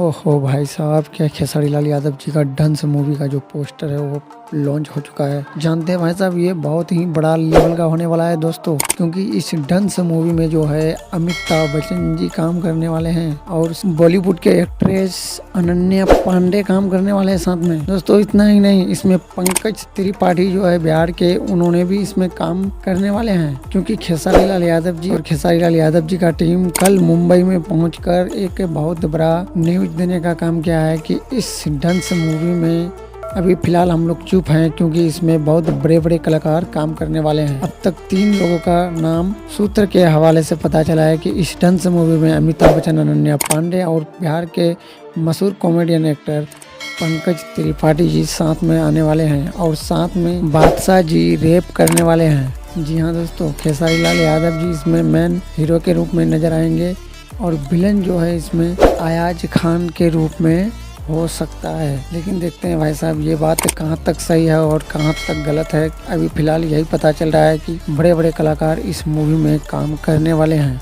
ओहो भाई साहब, क्या खेसारी लाल यादव जी का डंस मूवी का जो पोस्टर है वो लॉन्च हो चुका है। जानते हैं भाई साहब, ये बहुत ही बड़ा लेवल का होने वाला है दोस्तों, क्योंकि इस डंस मूवी में जो है अमिताभ बच्चन जी काम करने वाले हैं और बॉलीवुड के एक्ट्रेस अनन्या पांडे काम करने वाले हैं साथ में। दोस्तों इतना ही नहीं, इसमें पंकज त्रिपाठी जो है बिहार के, उन्होंने भी इसमें काम करने वाले हैं, क्योंकि खेसारी लाल यादव जी और खेसारी लाल यादव जी का टीम कल मुंबई में पहुंचकर एक बहुत बड़ा न्यूज देने का काम किया है कि इस डांस मूवी में अभी फिलहाल हम लोग चुप हैं, क्योंकि इसमें बहुत बड़े बड़े कलाकार काम करने वाले हैं। अब तक 3 लोगों का नाम सूत्र के हवाले से पता चला है कि इस डांस मूवी में अमिताभ बच्चन, अनन्या पांडे और बिहार के मशहूर कॉमेडियन एक्टर पंकज त्रिपाठी जी साथ में आने वाले हैं और साथ में बादशाह जी रैप करने वाले हैं। जी हाँ दोस्तों, खेसारी लाल यादव जी इसमें मेन हीरो के रूप में नजर आएंगे और विलन जो है इसमें अयाज खान के रूप में हो सकता है। लेकिन देखते हैं भाई साहब, ये बात कहाँ तक सही है और कहाँ तक गलत है। अभी फिलहाल यही पता चल रहा है कि बड़े बड़े कलाकार इस मूवी में काम करने वाले हैं।